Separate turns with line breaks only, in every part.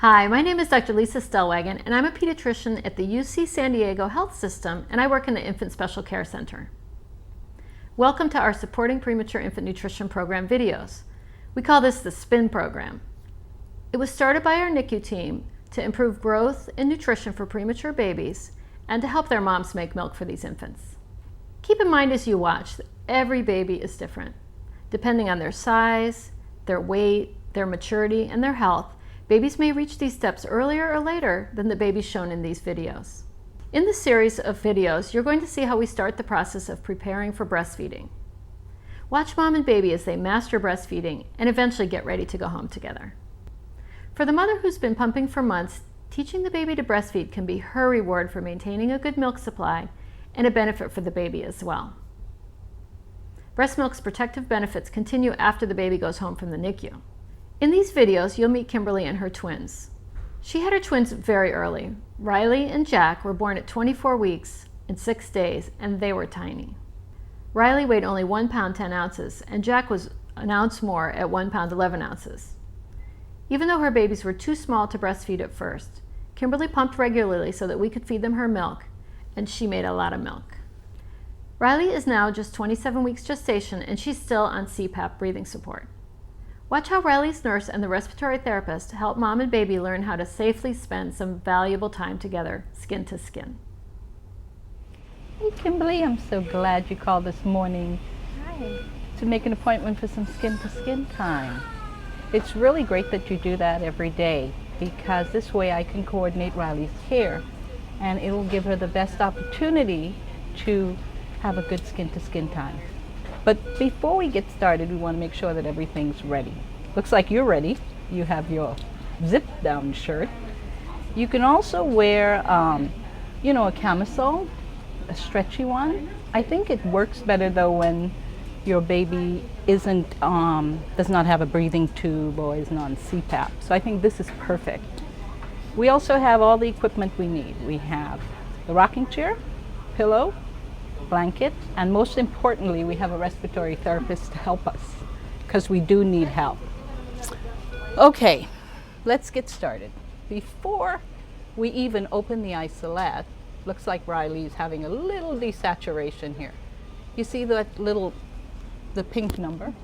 Hi, my name is Dr. Lisa Stellwagen, and I'm a pediatrician at the UC San Diego Health System, and I work in the Infant Special Care Center. Welcome to our Supporting Premature Infant Nutrition Program videos. We call this the SPIN program. It was started by our NICU team to improve growth and nutrition for premature babies and to help their moms make milk for these infants. Keep in mind as you watch that every baby is different. Depending on their size, their weight, their maturity, and their health, babies may reach these steps earlier or later than the babies shown in these videos. In this series of videos, you're going to see how we start the process of preparing for breastfeeding. Watch mom and baby as they master breastfeeding and eventually get ready to go home together. For the mother who's been pumping for months, teaching the baby to breastfeed can be her reward for maintaining a good milk supply and a benefit for the baby as well. Breast milk's protective benefits continue after the baby goes home from the NICU. In these videos, you'll meet Kimberly and her twins. She had her twins very early. Riley and Jack were born at 24 weeks and 6 days, and they were tiny. Riley weighed only 1 pound 10 ounces, and Jack was an ounce more at 1 pound 11 ounces. Even though her babies were too small to breastfeed at first, Kimberly pumped regularly so that we could feed them her milk, and she made a lot of milk. Riley is now just 27 weeks gestation, and she's still on CPAP breathing support. Watch how Riley's nurse and the respiratory therapist help mom and baby learn how to safely spend some valuable time together, skin to skin.
Hey Kimberly, I'm so glad you called this morning.
Hi.
To make an appointment for some skin to skin time. It's really great that you do that every day because this way I can coordinate Riley's care and it will give her the best opportunity to have a good skin to skin time. But before we get started, we want to make sure that everything's ready. Looks like you're ready. You have your zip down shirt. You can also wear, a camisole, a stretchy one. I think it works better though when your baby does not have a breathing tube or isn't on CPAP. So I think this is perfect. We also have all the equipment we need. We have the rocking chair, pillow, blanket, and most importantly, we have a respiratory therapist to help us because we do need help. Okay, let's get started. Before we even open the isolette, looks like Riley's having a little desaturation here. You see the pink number?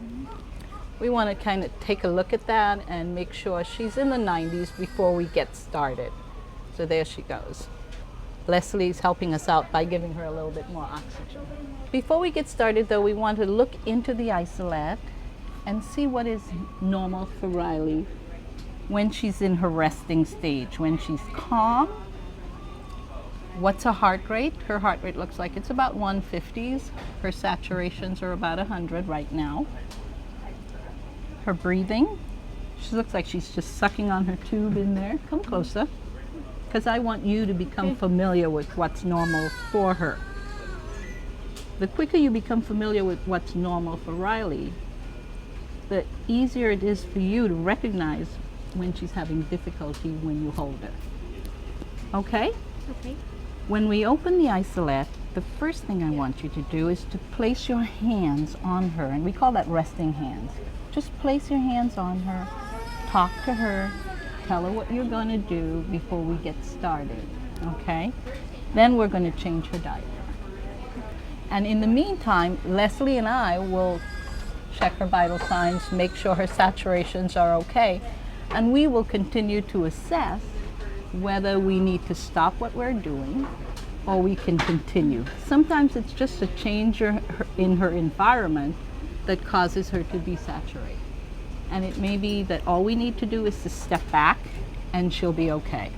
We want to kind of take a look at that and make sure she's in the 90s before we get started. So there she goes. Leslie's helping us out by giving her a little bit more oxygen. Before we get started though, we want to look into the isolette and see what is normal for Riley when she's in her resting stage. When she's calm, what's her heart rate? Her heart rate looks like it's about 150s. Her saturations are about 100 right now. Her breathing, she looks like she's just sucking on her tube in there. Come closer, because I want you to become familiar with what's normal for her. The quicker you become familiar with what's normal for Riley, the easier it is for you to recognize when she's having difficulty when you hold her. Okay?
Okay.
When we open the isolette, the first thing I want you to do is to place your hands on her, and we call that resting hands. Just place your hands on her, talk to her, tell her what you're going to do before we get started, okay? Then we're going to change her diaper. And in the meantime, Leslie and I will check her vital signs, make sure her saturations are okay, and we will continue to assess whether we need to stop what we're doing or we can continue. Sometimes it's just a change in her environment that causes her to desaturate. And it may be that all we need to do is to step back and she'll be okay.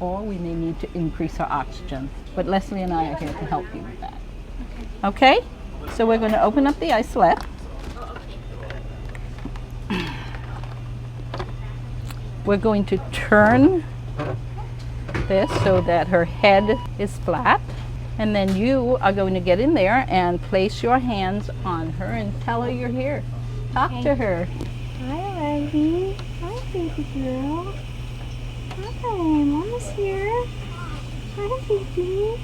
Or we may need to increase her oxygen. But Leslie and I are here to help you with that. Okay? So we're going to open up the isolette. We're going to turn this so that her head is flat. And then you are going to get in there and place your hands on her and tell her you're here. Talk to her.
Hi, Riley. Hi, baby girl. Hi, Mama's here. Hi, baby.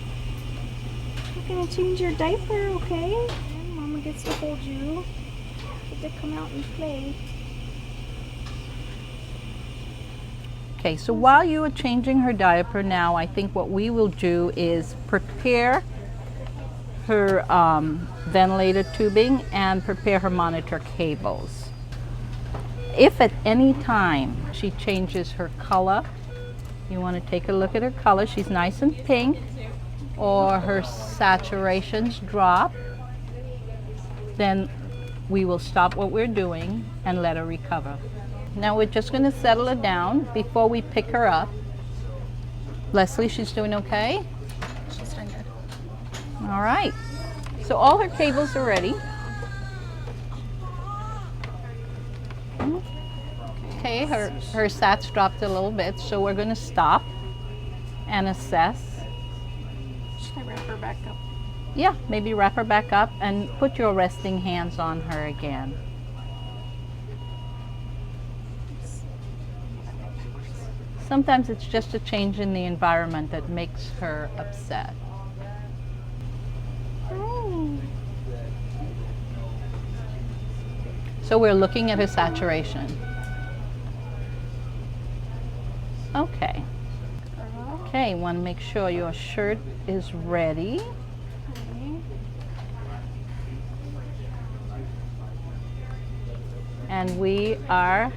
We're gonna change your diaper, okay? And Mama gets to hold you. Get to come out and play.
Okay, so while you are changing her diaper now, I think what we will do is prepare her ventilator tubing and prepare her monitor cables. If at any time she changes her color, you want to take a look at her color, she's nice and pink, or her saturations drop, then we will stop what we're doing and let her recover. Now we're just going to settle her down before we pick her up. Leslie, she's doing okay?
She's doing good.
All right. So all her cables are ready. Okay, her sats dropped a little bit, so we're going to stop and assess.
Should I wrap her back up?
Yeah, maybe wrap her back up and put your resting hands on her again. Sometimes it's just a change in the environment that makes her upset. So we're looking at her saturation. Okay. Okay, want to make sure your shirt is ready. And we are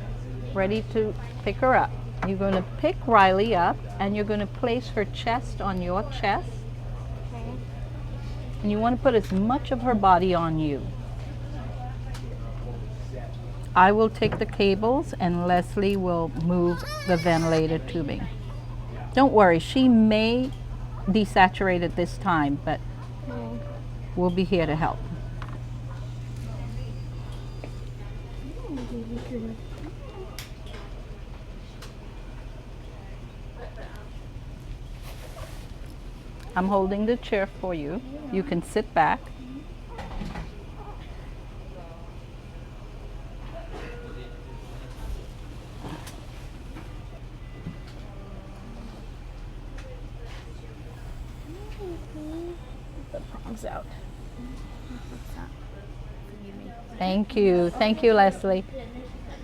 ready to pick her up. You're going to pick Riley up and you're going to place her chest on your chest.
Okay.
And you want to put as much of her body on you. I will take the cables and Leslie will move the ventilator tubing. Don't worry, she may desaturate at this time, but we'll be here to help. I'm holding the chair for you. You can sit back.
The prongs out.
Thank you. Thank you, Leslie.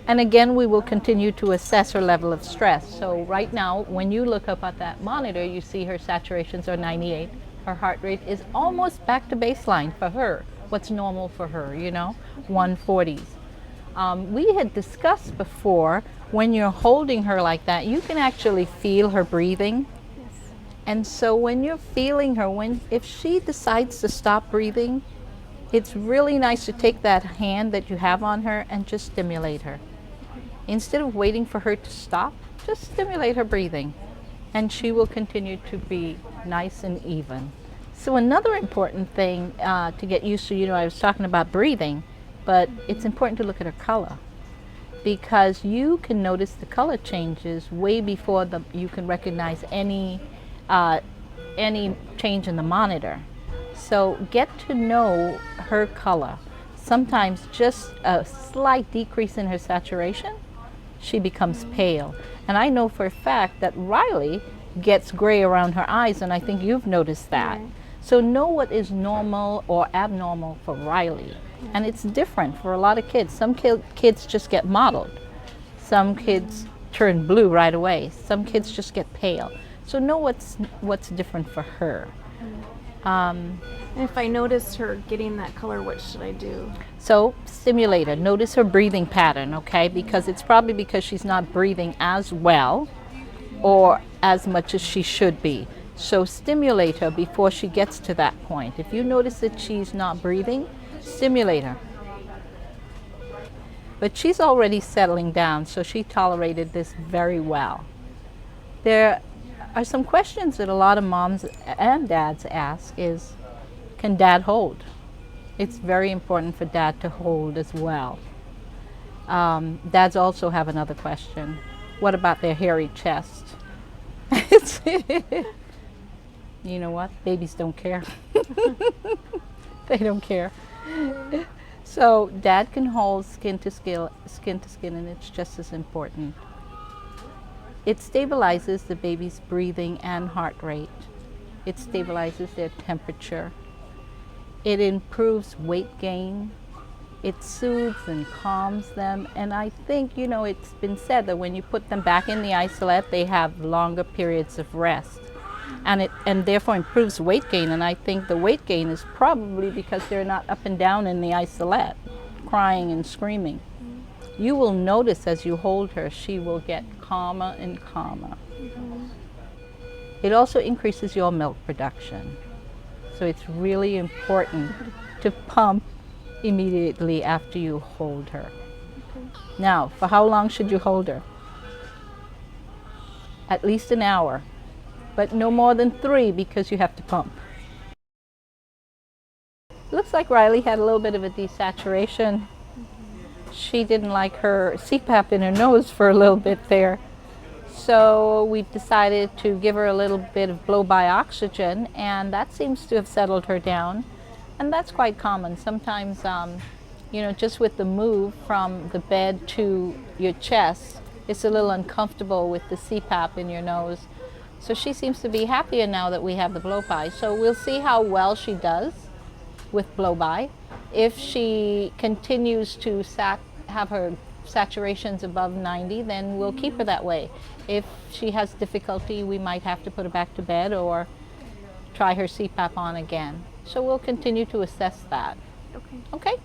And again, we will continue to assess her level of stress. So right now, when you look up at that monitor, you see her saturations are 98. Her heart rate is almost back to baseline for her. What's normal for her, 140s. We had discussed before, when you're holding her like that, you can actually feel her breathing.
Yes.
And so when you're feeling her, if she decides to stop breathing, it's really nice to take that hand that you have on her and just stimulate her. Instead of waiting for her to stop, just stimulate her breathing and she will continue to be nice and even. So another important thing to get used to, I was talking about breathing, but it's important to look at her color because you can notice the color changes way before you can recognize any change in the monitor. So get to know her color. Sometimes just a slight decrease in her saturation, she becomes pale. And I know for a fact that Riley gets gray around her eyes, and I think you've noticed that.
Right.
So know what is normal or abnormal for Riley. And it's different for a lot of kids. Some kids just get mottled. Some kids turn blue right away. Some kids just get pale. So know what's different for her.
And if I notice her getting that color, what should I do?
So stimulate her. Notice her breathing pattern, okay? Because it's probably because she's not breathing as well or as much as she should be. So stimulate her before she gets to that point. If you notice that she's not breathing, stimulate her. But she's already settling down, so she tolerated this very well. There are some questions that a lot of moms and dads ask is, can dad hold? It's very important for dad to hold as well. Dads also have another question. What about their hairy chest? You know what? Babies don't care. They don't care. So dad can hold skin to skin, and it's just as important. It stabilizes the baby's breathing and heart rate. It stabilizes their temperature. It improves weight gain. It soothes and calms them, and I think, you know, it's been said that when you put them back in the isolette, they have longer periods of rest, and therefore improves weight gain. And I think the weight gain is probably because they're not up and down in the isolette, crying and screaming. You will notice as you hold her, she will get calmer and calmer. It also increases your milk production, so it's really important to pump immediately after you hold her. Now, for how long should you hold her? At least an hour, but no more than 3 because you have to pump. Looks like Riley had a little bit of a desaturation. She didn't like her CPAP in her nose for a little bit there. So we decided to give her a little bit of blow-by oxygen, and that seems to have settled her down. And that's quite common. Sometimes, you know, just with the move from the bed to your chest, it's a little uncomfortable with the CPAP in your nose. So she seems to be happier now that we have the blow-by. So we'll see how well she does with blow-by. If she continues to have her saturations above 90, then we'll keep her that way. If she has difficulty, we might have to put her back to bed or try her CPAP on again. So we'll continue to assess that.
Okay.
Okay?